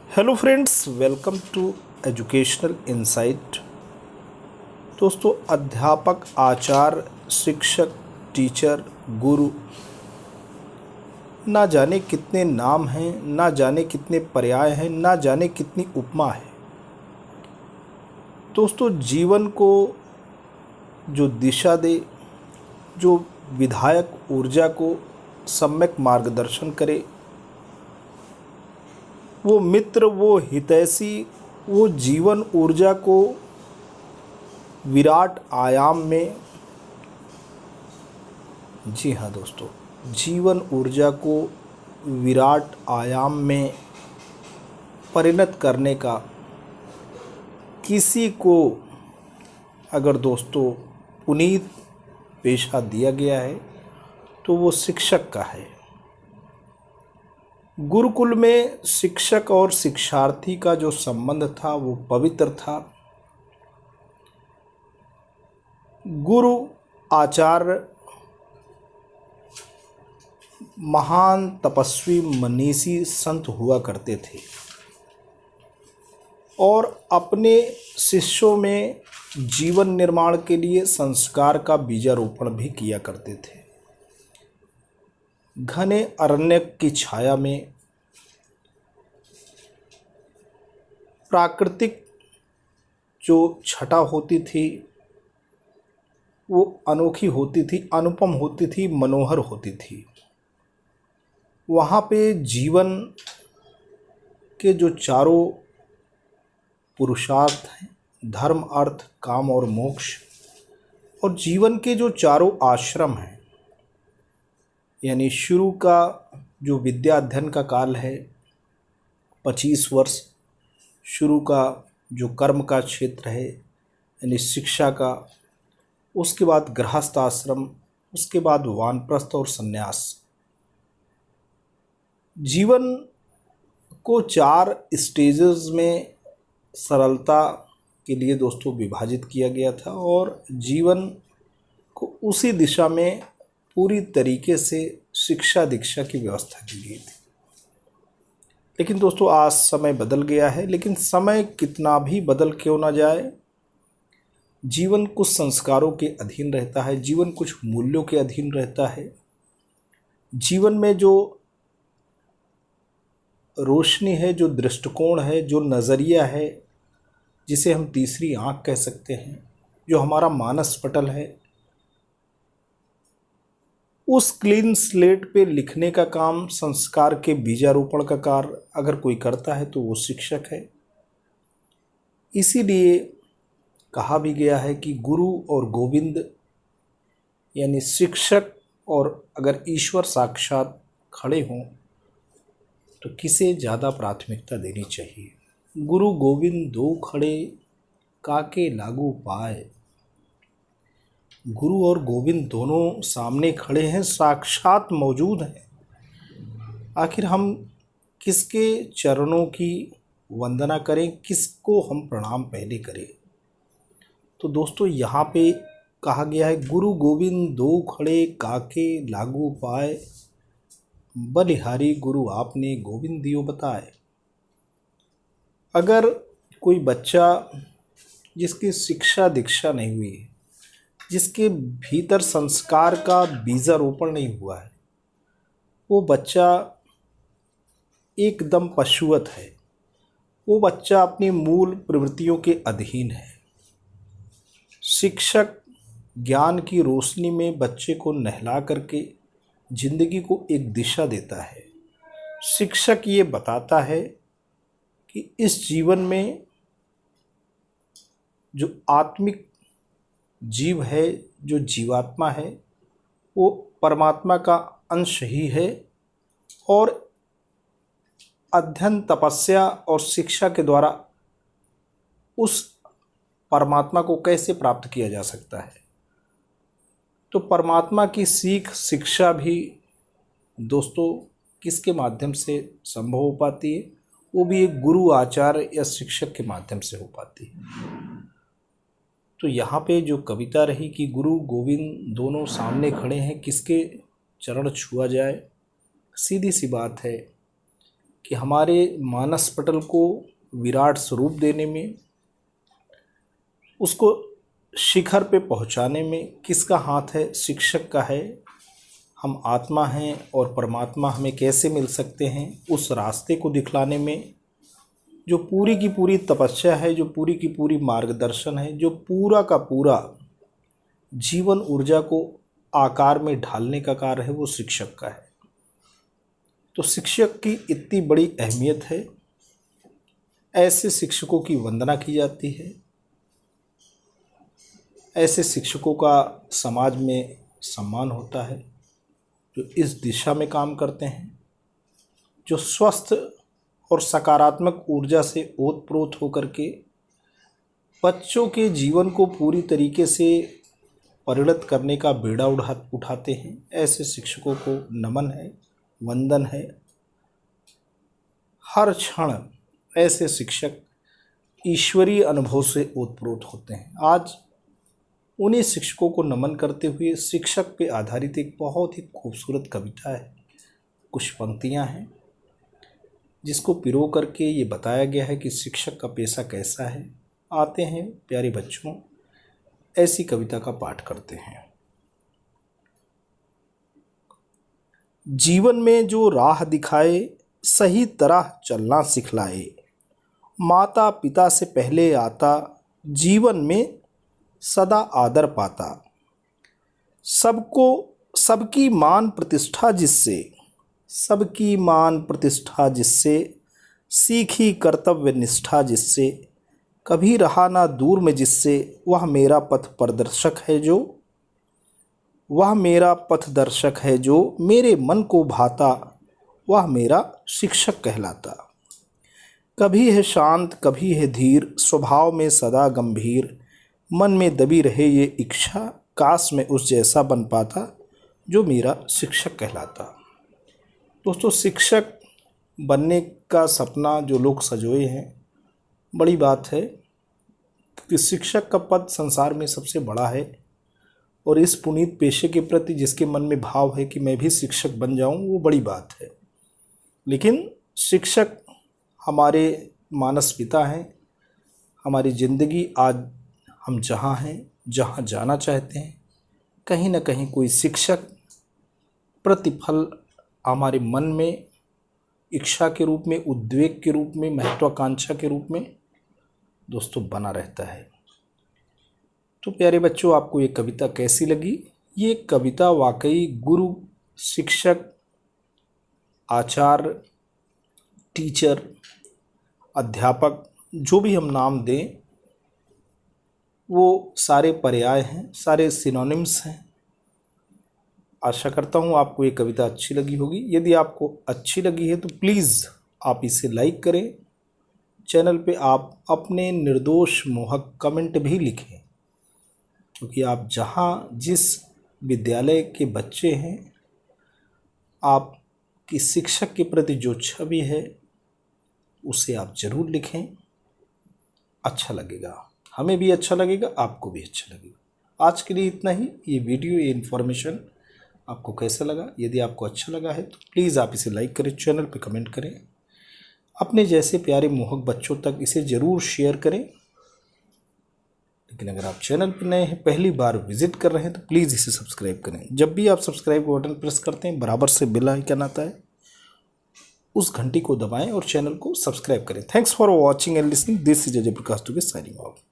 Hello friends, welcome to educational insight. दोस्तों, अध्यापक, आचार्य, शिक्षक, टीचर, गुरु, ना जाने कितने नाम हैं, ना जाने कितने पर्याय हैं, ना जाने कितनी उपमा है। दोस्तों, जीवन को जो दिशा दे, जो विधायक ऊर्जा को सम्यक मार्गदर्शन करे, वो मित्र, वो हितैषी, वो जीवन ऊर्जा को विराट आयाम में, जी हाँ दोस्तों, जीवन ऊर्जा को विराट आयाम में परिणत करने का किसी को अगर दोस्तों पुनीत पेशा दिया गया है तो वो शिक्षक का है। गुरुकुल में शिक्षक और शिक्षार्थी का जो संबंध था वो पवित्र था। गुरु, आचार्य महान तपस्वी, मनीषी संत हुआ करते थे और अपने शिष्यों में जीवन निर्माण के लिए संस्कार का बीजारोपण भी किया करते थे। घने अरण्य की छाया में प्राकृतिक जो छटा होती थी वो अनोखी होती थी, अनुपम होती थी, मनोहर होती थी। वहाँ पे जीवन के जो चारों पुरुषार्थ हैं, धर्म, अर्थ, काम और मोक्ष, और जीवन के जो चारों आश्रम हैं, यानी शुरू का जो विद्या अध्ययन का काल है 25 वर्ष, शुरू का जो कर्म का क्षेत्र है यानी शिक्षा का, उसके बाद गृहस्थ आश्रम, उसके बाद वानप्रस्थ और संन्यास। जीवन को 4 स्टेजेस में सरलता के लिए दोस्तों विभाजित किया गया था और जीवन को उसी दिशा में पूरी तरीके से शिक्षा दीक्षा की व्यवस्था की गई थी। लेकिन दोस्तों, आज समय बदल गया है। लेकिन समय कितना भी बदल क्यों ना जाए, जीवन कुछ संस्कारों के अधीन रहता है, जीवन कुछ मूल्यों के अधीन रहता है। जीवन में जो रोशनी है, जो दृष्टिकोण है, जो नज़रिया है, जिसे हम तीसरी आंख कह सकते हैं, जो हमारा मानस पटल है, उस क्लीन स्लेट पे लिखने का काम, संस्कार के बीजारोपण का कार्य अगर कोई करता है तो वो शिक्षक है। इसीलिए कहा भी गया है कि गुरु और गोविंद यानी शिक्षक, और अगर ईश्वर साक्षात खड़े हों तो किसे ज़्यादा प्राथमिकता देनी चाहिए। गुरु गोविंद दो खड़े, काके लागू पाए। गुरु और गोविंद दोनों सामने खड़े हैं, साक्षात मौजूद हैं। आखिर हम किसके चरणों की वंदना करें, किसको हम प्रणाम पहले करें? तो दोस्तों, यहाँ पे कहा गया है गुरु गोविंद दो खड़े, काके लागू पाए। बलिहारी गुरु आपने गोविंद दियो बताए। अगर कोई बच्चा जिसकी शिक्षा दीक्षा नहीं हुई है, जिसके भीतर संस्कार का बीजारोपण नहीं हुआ है, वो बच्चा एकदम पशुवत है। वो बच्चा अपनी मूल प्रवृत्तियों के अधीन है। शिक्षक ज्ञान की रोशनी में बच्चे को नहला करके जिंदगी को एक दिशा देता है। शिक्षक ये बताता है कि इस जीवन में जो आत्मिक जीव है, जो जीवात्मा है, वो परमात्मा का अंश ही है और अध्ययन, तपस्या और शिक्षा के द्वारा उस परमात्मा को कैसे प्राप्त किया जा सकता है। तो परमात्मा की सीख, शिक्षा भी दोस्तों किसके माध्यम से संभव हो पाती है? वो भी एक गुरु, आचार्य या शिक्षक के माध्यम से हो पाती है। तो यहाँ पे जो कविता रही कि गुरु गोविंद दोनों सामने खड़े हैं, किसके चरण छुआ जाए, सीधी सी बात है कि हमारे मानस पटल को विराट स्वरूप देने में, उसको शिखर पे पहुंचाने में किसका हाथ है? शिक्षक का है। हम आत्मा हैं और परमात्मा हमें कैसे मिल सकते हैं, उस रास्ते को दिखलाने में जो पूरी की पूरी तपस्या है, जो पूरी की पूरी मार्गदर्शन है, जो पूरा का पूरा जीवन ऊर्जा को आकार में ढालने का कार्य है, वो शिक्षक का है। तो शिक्षक की इतनी बड़ी अहमियत है, ऐसे शिक्षकों की वंदना की जाती है, ऐसे शिक्षकों का समाज में सम्मान होता है जो इस दिशा में काम करते हैं, जो स्वस्थ और सकारात्मक ऊर्जा से ओतप्रोत होकर के बच्चों के जीवन को पूरी तरीके से परिणत करने का बीड़ा उठाते हैं। ऐसे शिक्षकों को नमन है, वंदन है। हर क्षण ऐसे शिक्षक ईश्वरीय अनुभव से ओतप्रोत होते हैं। आज उन्हीं शिक्षकों को नमन करते हुए शिक्षक पे आधारित एक बहुत ही खूबसूरत कविता है, कुछ पंक्तियां हैं जिसको पिरो करके ये बताया गया है कि शिक्षक का पेशा कैसा है। आते हैं प्यारे बच्चों, ऐसी कविता का पाठ करते हैं। जीवन में जो राह दिखाए, सही तरह चलना सिखलाए, माता पिता से पहले आता, जीवन में सदा आदर पाता, सबको सबकी मान प्रतिष्ठा जिससे सीखी कर्तव्य निष्ठा जिससे, कभी रहा ना दूर में जिससे, वह मेरा पथ दर्शक है जो मेरे मन को भाता, वह मेरा शिक्षक कहलाता। कभी है शांत कभी है धीर, स्वभाव में सदा गंभीर, मन में दबी रहे ये इच्छा, काश मैं उस जैसा बन पाता जो मेरा शिक्षक कहलाता। दोस्तों, शिक्षक बनने का सपना जो लोग सजोए हैं, बड़ी बात है कि शिक्षक का पद संसार में सबसे बड़ा है। और इस पुनीत पेशे के प्रति जिसके मन में भाव है कि मैं भी शिक्षक बन जाऊं, वो बड़ी बात है। लेकिन शिक्षक हमारे मानस पिता हैं। हमारी ज़िंदगी आज हम जहाँ हैं, जहाँ जाना चाहते हैं, कहीं ना कहीं कोई शिक्षक प्रतिफल हमारे मन में इच्छा के रूप में, उद्वेग के रूप में, महत्वाकांक्षा के रूप में दोस्तों बना रहता है। तो प्यारे बच्चों, आपको ये कविता कैसी लगी? ये कविता वाकई गुरु, शिक्षक, आचार्य, टीचर, अध्यापक, जो भी हम नाम दें, वो सारे पर्याय हैं, सारे सिनोनिम्स हैं। आशा करता हूँ आपको ये कविता अच्छी लगी होगी। यदि आपको अच्छी लगी है तो प्लीज़ आप इसे लाइक करें। चैनल पे आप अपने निर्दोष मोहक कमेंट भी लिखें, क्योंकि आप जहाँ जिस विद्यालय के बच्चे हैं, आपकी शिक्षक के प्रति जो छवि है उसे आप ज़रूर लिखें। अच्छा लगेगा, हमें भी अच्छा लगेगा, आपको भी अच्छा लगेगा। आज के लिए इतना ही। ये वीडियो, ये इन्फॉर्मेशन आपको कैसा लगा? यदि आपको अच्छा लगा है तो प्लीज़ आप इसे लाइक करें, चैनल पे कमेंट करें, अपने जैसे प्यारे मोहक बच्चों तक इसे ज़रूर शेयर करें। लेकिन अगर आप चैनल पर नए हैं, पहली बार विजिट कर रहे हैं, तो प्लीज़ इसे सब्सक्राइब करें। जब भी आप सब्सक्राइब का बटन प्रेस करते हैं, बराबर से बेल आइकन आता है, उस घंटी को दबाएं और चैनल को सब्सक्राइब करें। Thanks for watching and listening. This is Ajay Prakash Dubey signing off.